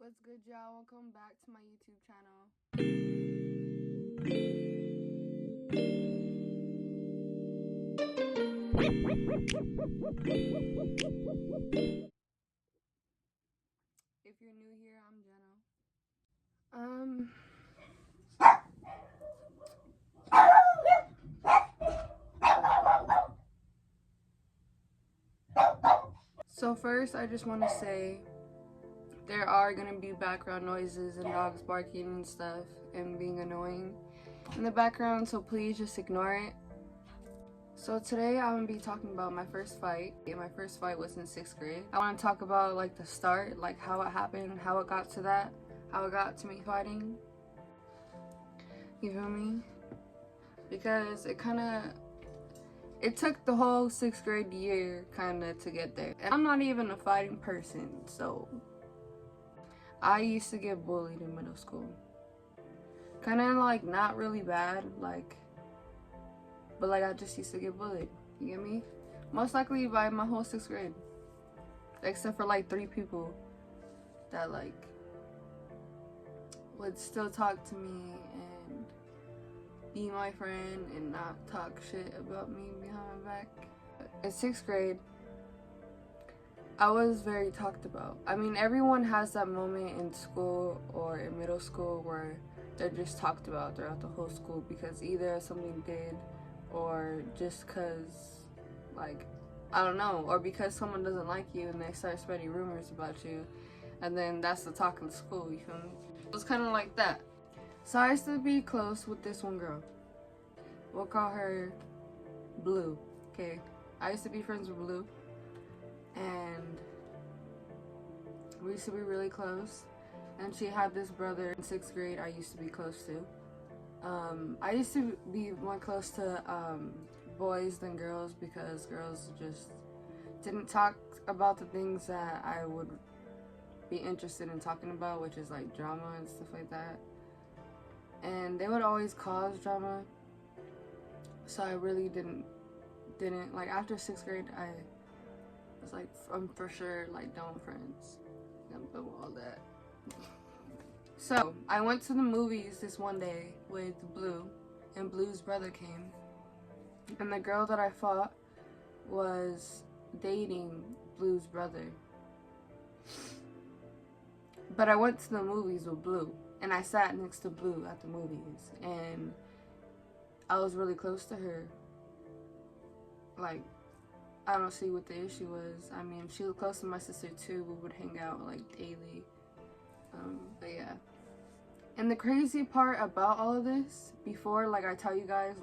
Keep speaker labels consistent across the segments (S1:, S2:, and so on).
S1: What's good, y'all? Welcome back to my YouTube channel. If you're new here, I'm Jenna. So first, I just want to say there are going to be background noises and dogs barking and stuff and being annoying in the background, so please just ignore it. So today I'm going to be talking about my first fight. My first fight was in 6th grade. I want to talk about like the start, like how it happened, how it got to that, how it got to me fighting. You feel me? Because it took the whole 6th grade year to get there. And I'm not even a fighting person, so I used to get bullied in middle school. Like not really bad, but I just used to get bullied. You get me? Most likely by my whole 6th grade. Except for like 3 people that would still talk to me and be my friend and not talk shit about me behind my back. In 6th grade, I was very talked about. I mean, everyone has that moment in school or in middle school where they're just talked about throughout the whole school because either something did or just because, I don't know, or because someone doesn't like you and they start spreading rumors about you, and then that's the talk in the school, you feel me? It was kind of like that. So I used to be close with this one girl. We'll call her Blue, okay? I used to be friends with Blue, and we used to be really close. And she had this brother in 6th grade I used to be close to. I used to be more close to boys than girls because girls just didn't talk about the things that I would be interested in talking about, which is like drama and stuff like that. And they would always cause drama, so I really didn't like after 6th grade I was like, I'm for sure done friends. I'm done with all that. So I went to the movies this one day with Blue, and Blue's brother came, and the girl that I fought was dating Blue's brother. But I went to the movies with Blue, and I sat next to Blue at the movies, and I was really close to her. I don't see what the issue was. I mean, she was close to my sister too. We would hang out daily. But yeah. And the crazy part about all of this, before I tell you guys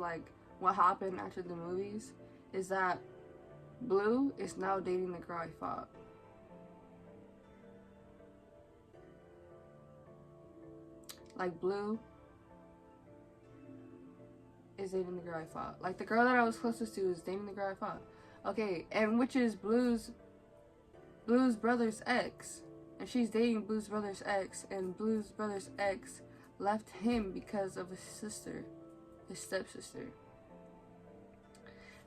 S1: what happened after the movies, is that Blue is now dating the girl I fought. Blue is dating the girl I fought. The girl that I was closest to is dating the girl I fought. Okay, and which is Blue's brother's ex. And she's dating Blue's brother's ex, and Blue's brother's ex left him because of his sister, his stepsister.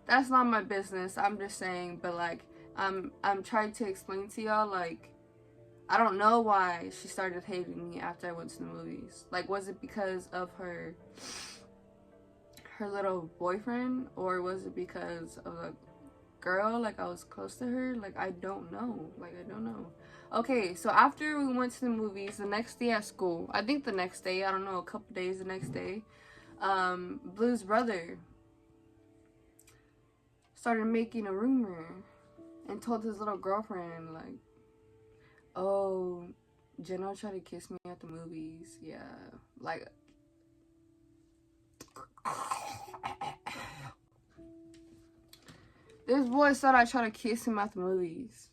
S1: That's not my business, I'm just saying, but I'm trying to explain to y'all, I don't know why she started hating me after I went to the movies. Was it because of her little boyfriend, or was it because of the girl, I was close to her? I don't know. I don't know. Okay, so after we went to the movies, the next day at school, I think the next day, I don't know, a couple days the next day, Blue's brother started making a rumor and told his little girlfriend, oh, Jenna tried to kiss me at the movies. Yeah, this boy said I tried to kiss him at the movies.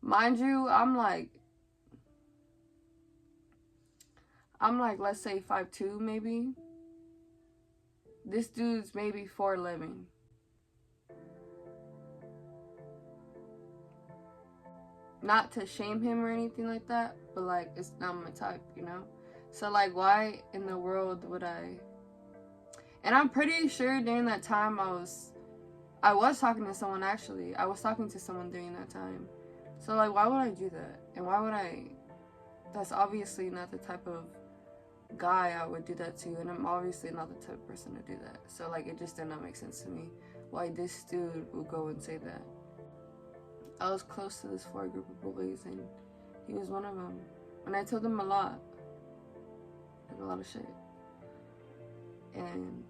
S1: Mind you, I'm let's say 5'2" maybe. This dude's maybe 4'11". Not to shame him or anything like that, but it's not my type, you know? So why in the world would I? And I'm pretty sure during that time I was talking to someone, actually. I was talking to someone during that time. So why would I do that? And why would I that's obviously not the type of guy I would do that to, and I'm obviously not the type of person to do that. So like, it just did not make sense to me why this dude would go and say that. I was close to this 4 group of boys, and he was one of them. And I told him a lot, like a lot of shit, and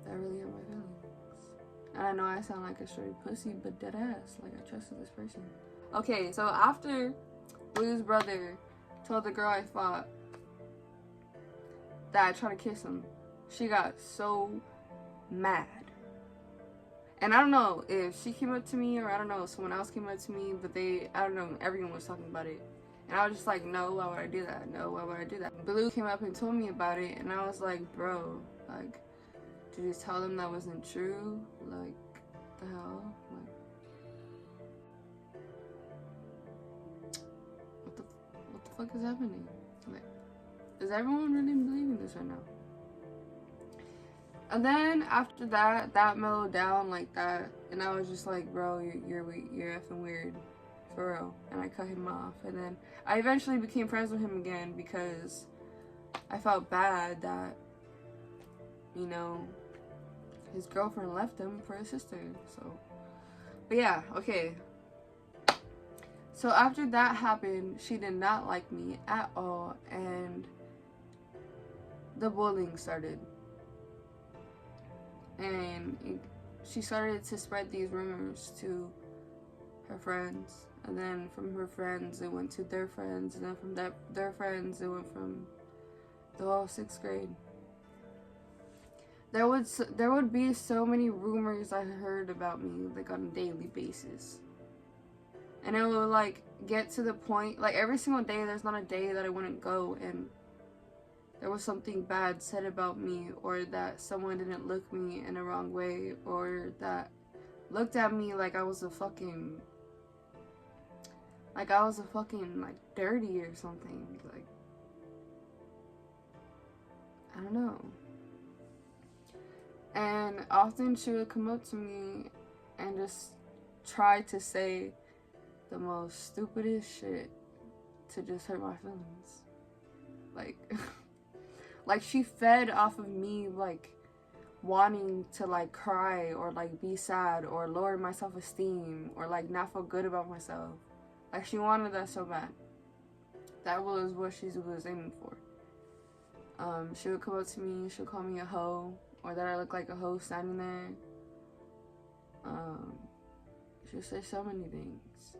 S1: that really hurt my feelings. And I know I sound like a straight pussy, but dead ass, like I trusted this person. Okay, so after Blue's brother told the girl I fought that I tried to kiss him, she got so mad. And I don't know if she came up to me, or I don't know if someone else came up to me, but I don't know, everyone was talking about it. And I was just like, no, why would I do that? No, why would I do that? Blue came up and told me about it, and I was like, bro, like, did you tell them that wasn't true? Like, the hell? Like, what the fuck is happening? Like, is everyone really believing this right now? And then after that, that mellowed down like that, and I was just like, bro, you're effing weird, for real. And I cut him off, and then I eventually became friends with him again because I felt bad that, you know, his girlfriend left him for his sister. So, but yeah, okay. So after that happened, she did not like me at all, and the bullying started. And she started to spread these rumors to her friends, and then from her friends it went to their friends, and then from their friends it went from the whole 6th grade. There would be so many rumors I heard about me, like, on a daily basis, and it would like get to the point, like, every single day, there's not a day that I wouldn't go and there was something bad said about me, or that someone didn't look me in a wrong way, or that looked at me like I was a fucking like dirty or something. Like, I don't know. And often she would come up to me and just try to say the most stupidest shit to just hurt my feelings. Like, like, she fed off of me, like, wanting to, like, cry or, like, be sad or lower my self-esteem or, like, not feel good about myself. Like, she wanted that so bad. That was what she was aiming for. She would come up to me, she would call me a hoe, or that I look like a hoe standing there. She would say so many things.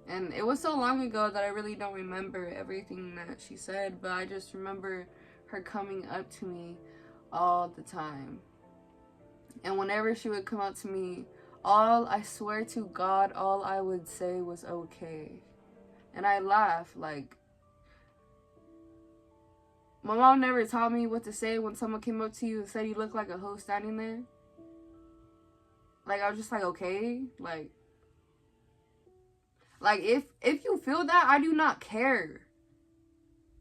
S1: And it was so long ago that I really don't remember everything that she said, but I just remember her coming up to me all the time. And whenever she would come up to me, I swear to God, all I would say was okay. And I laugh, like, my mom never taught me what to say when someone came up to you and said you look like a hoe standing there. Like, I was just like, okay, like if you feel that, I do not care.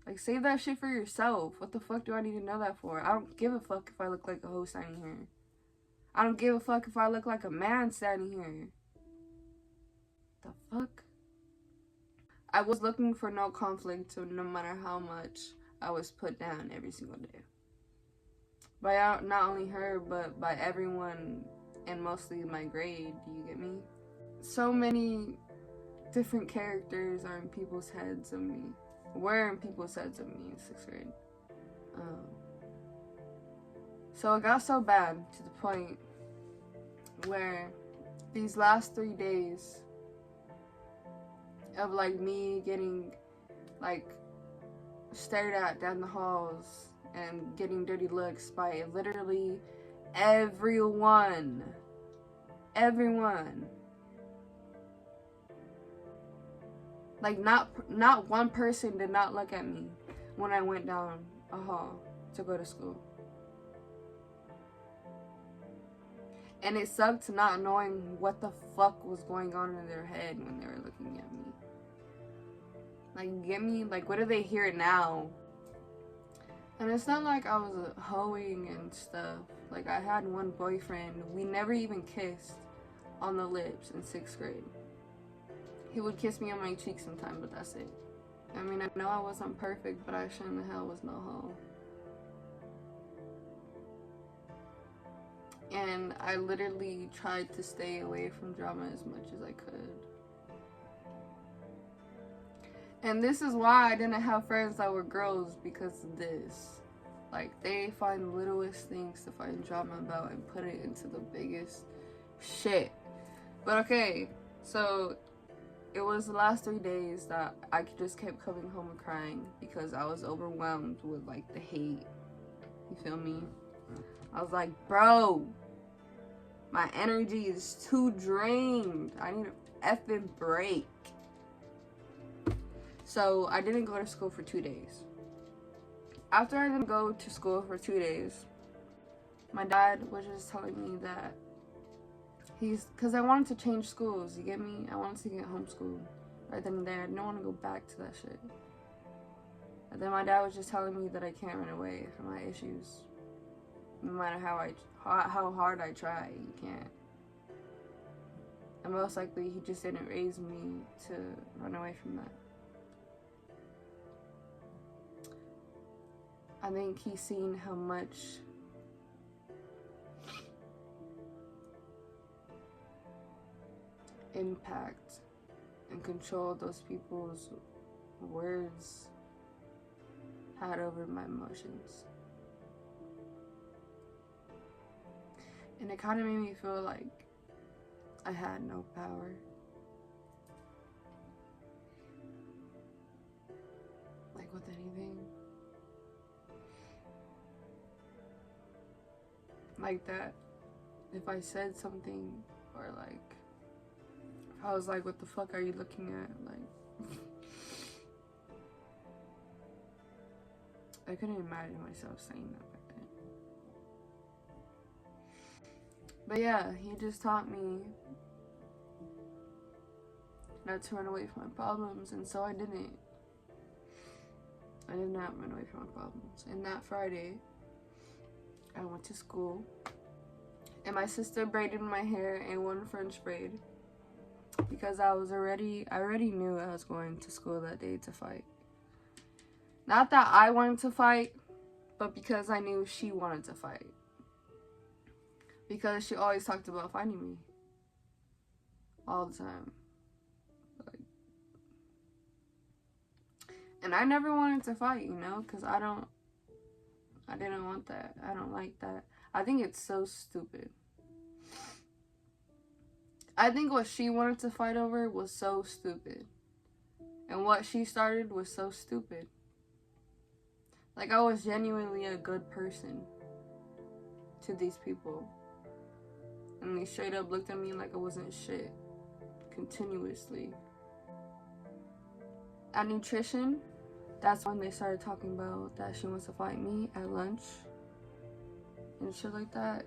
S1: Like, save that shit for yourself. What the fuck do I need to know that for? I don't give a fuck if I look like a hoe standing here. I don't give a fuck if I look like a man standing here. The fuck? I was looking for no conflict, so no matter how much I was put down every single day. By not only her, but by everyone, and mostly my grade, do you get me? So many different characters are in people's heads of me. Were in people's heads of me in 6th grade. So it got so bad to the point where these last 3 days of, like, me getting, like, stared at down the halls and getting dirty looks by literally everyone. Like, not one person did not look at me when I went down a hall to go to school. And it sucked not knowing what the fuck was going on in their head when they were looking at me. Like, you get me? Like, what do they hear now? And it's not like I was hoeing and stuff. Like, I had one boyfriend. We never even kissed on the lips in 6th grade. He would kiss me on my cheek sometime, but that's it. I mean, I know I wasn't perfect, but I sure in the hell was no hoe. And I literally tried to stay away from drama as much as I could. And this is why I didn't have friends that were girls, because of this. Like, they find the littlest things to find drama about and put it into the biggest shit. But okay, so it was the last 3 days that I just kept coming home and crying because I was overwhelmed with like the hate. You feel me? I was like, bro, my energy is too drained. I need a effing break. So I didn't go to school for 2 days. After I didn't go to school for 2 days, my dad was just telling me that because I wanted to change schools, you get me? I wanted to get homeschooled right then and there. I didn't want to go back to that shit. And then my dad was just telling me that I can't run away from my issues. No matter how hard I try, you can't. And most likely, he just didn't raise me to run away from that. I think he's seen how much impact and control those people's words had over my emotions. And it kind of made me feel like I had no power. Like with anything. Like that if I said something, or like if I was like, what the fuck are you looking at? Like I couldn't imagine myself saying that back then. But yeah, he just taught me not to run away from my problems, and so I didn't. I did not run away from my problems. And that Friday, I went to school, and my sister braided my hair in one French braid because I already knew I was going to school that day to fight. Not that I wanted to fight, but because I knew she wanted to fight. Because she always talked about fighting me. All the time. Like, and I never wanted to fight, you know, because I didn't want that. I don't like that. I think it's so stupid. I think what she wanted to fight over was so stupid. And what she started was so stupid. Like, I was genuinely a good person to these people. And they straight up looked at me like I wasn't shit. Continuously. At nutrition, that's when they started talking about that she wants to fight me at lunch. And shit like that.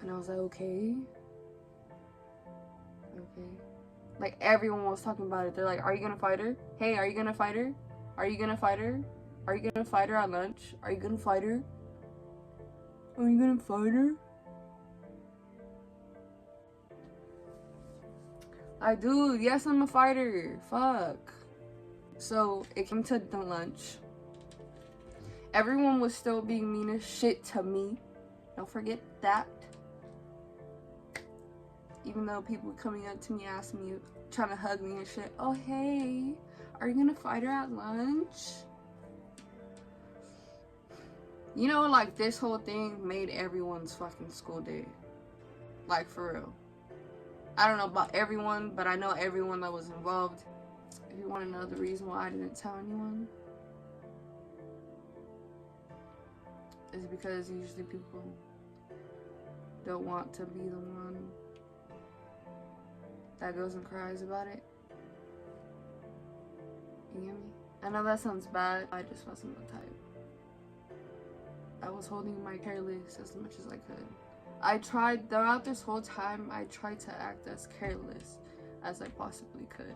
S1: And I was like, okay. Okay. Like, everyone was talking about it. They're like, are you gonna fight her? Hey, are you gonna fight her? Are you gonna fight her? Are you gonna fight her at lunch? Are you gonna fight her? Are you gonna fight her? I do. Yes, I'm a fighter. Fuck. So, it came to the lunch. Everyone was still being mean as shit to me. Don't forget that. Even though people were coming up to me, asking me, trying to hug me and shit. Oh, hey. Are you gonna fight her at lunch? You know, like, this whole thing made everyone's fucking school day. Like, for real. I don't know about everyone, but I know everyone that was involved. If you want to know the reason why I didn't tell anyone, it's because usually people don't want to be the one that goes and cries about it. You get me? I know that sounds bad. I just wasn't the type. I was holding my careless as much as I could. I tried, throughout this whole time, I tried to act as careless as I possibly could.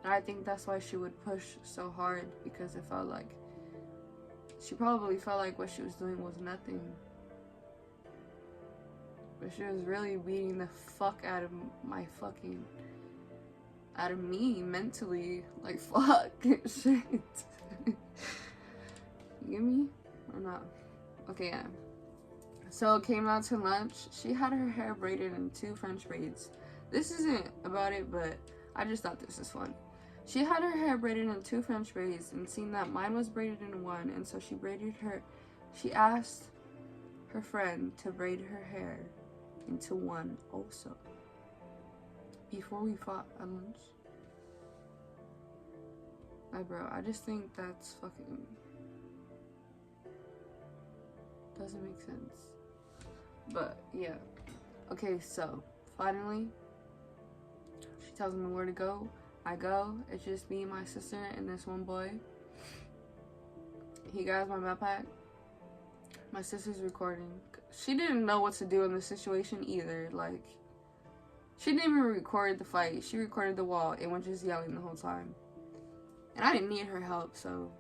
S1: And I think that's why she would push so hard, because it felt like, she probably felt like what she was doing was nothing. But she was really beating the fuck out of my fucking, out of me mentally. Like, fuck, shit. You get me? Or not? Okay, yeah. So it came out to lunch. She had her hair braided in 2 French braids. This isn't about it, but I just thought this was fun. She had her hair braided in 2 French braids and seen that mine was braided in 1, and so she asked her friend to braid her hair into 1 also. Before we fought at lunch. Like, bro, I just think that's fucking... doesn't make sense. But, yeah. Okay, so, finally, she tells me where to go. I go. It's just me, my sister, and this one boy. He grabs my backpack. My sister's recording. She didn't know what to do in the situation either. Like, she didn't even record the fight. She recorded the wall and was just yelling the whole time. And I didn't need her help, so...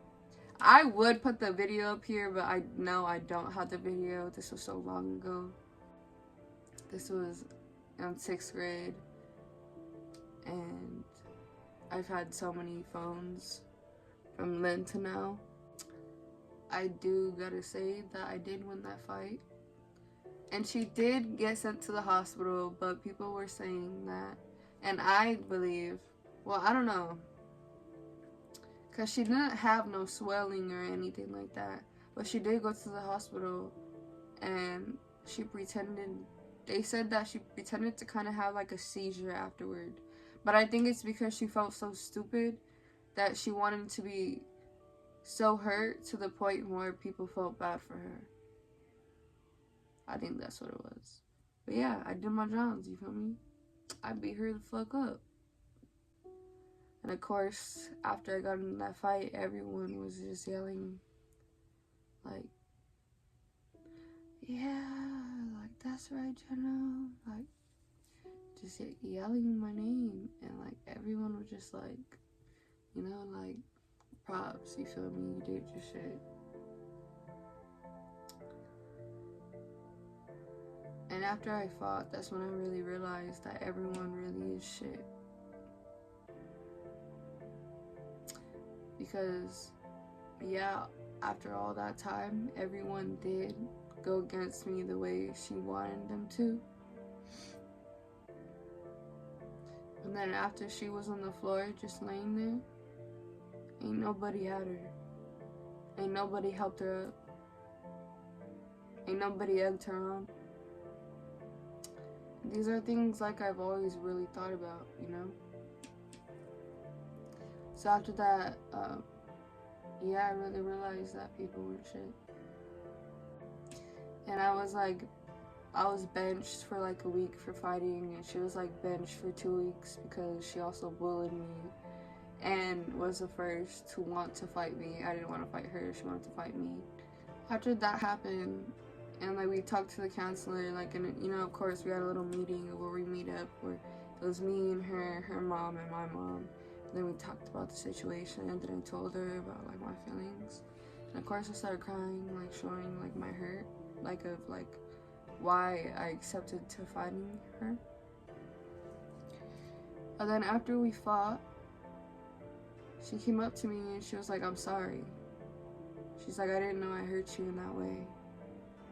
S1: I would put the video up here, but I know I don't have the video. This was so long ago. This was in 6th grade. And I've had so many phones from then to now. I do gotta say that I did win that fight. And she did get sent to the hospital, but people were saying that. And I believe, well, I don't know. Because she didn't have no swelling or anything like that. But she did go to the hospital and she pretended, they said that she pretended to kind of have like a seizure afterward. But I think it's because she felt so stupid that she wanted to be so hurt to the point where people felt bad for her. I think that's what it was. But yeah, I did my Johns, you feel me? I beat her the fuck up. And of course, after I got in that fight, everyone was just yelling, like, yeah, like, that's right, Jenna, like, just yelling my name, and, like, everyone was just, like, you know, like, props, you feel me, you did your shit. And after I fought, that's when I really realized that everyone really is shit. Because, yeah, after all that time, everyone did go against me the way she wanted them to. And then after she was on the floor, just laying there, ain't nobody had her. Ain't nobody helped her up. Ain't nobody egged her on. These are things like I've always really thought about, you know? So after that, yeah, I really realized that people weren't shit. And I was benched for like a week for fighting, and she was like benched for 2 weeks because she also bullied me and was the first to want to fight me. I didn't want to fight her, she wanted to fight me. After that happened, and like we talked to the counselor, like, and you know, of course we had a little meeting where we meet up, where it was me and her mom and my mom. Then we talked about the situation, and then I told her about like my feelings. And of course I started crying, like showing like my hurt, like of like why I accepted to fighting her. And then after we fought, she came up to me and she was like, I'm sorry. She's like, I didn't know I hurt you in that way.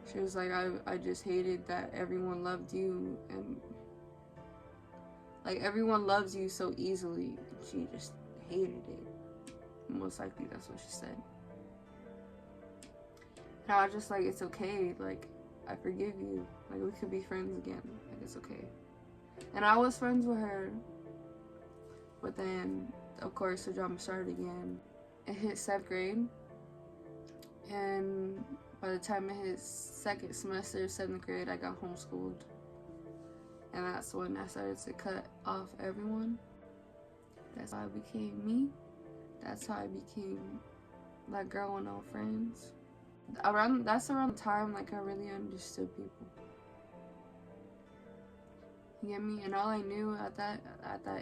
S1: She was like, I just hated that everyone loved you, and like everyone loves you so easily. She just hated it. Most likely that's what she said. And I was just like, it's okay, like, I forgive you. Like, we could be friends again. Like, it's okay. And I was friends with her. But then, of course, the drama started again. It hit 7th grade. And by the time it hit 2nd semester, 7th grade, I got homeschooled. And that's when I started to cut off everyone. That's how I became me. That's how I became that girl with no friends. That's around the time like I really understood people. You get me? And all I knew at that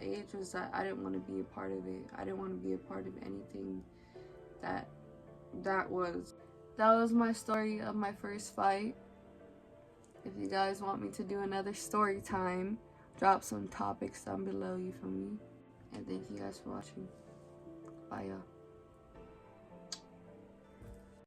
S1: age was that I didn't want to be a part of it. I didn't want to be a part of anything that was my story of my first fight. If you guys want me to do another story time, drop some topics down below, you feel me? And thank you guys for watching. Bye, y'all.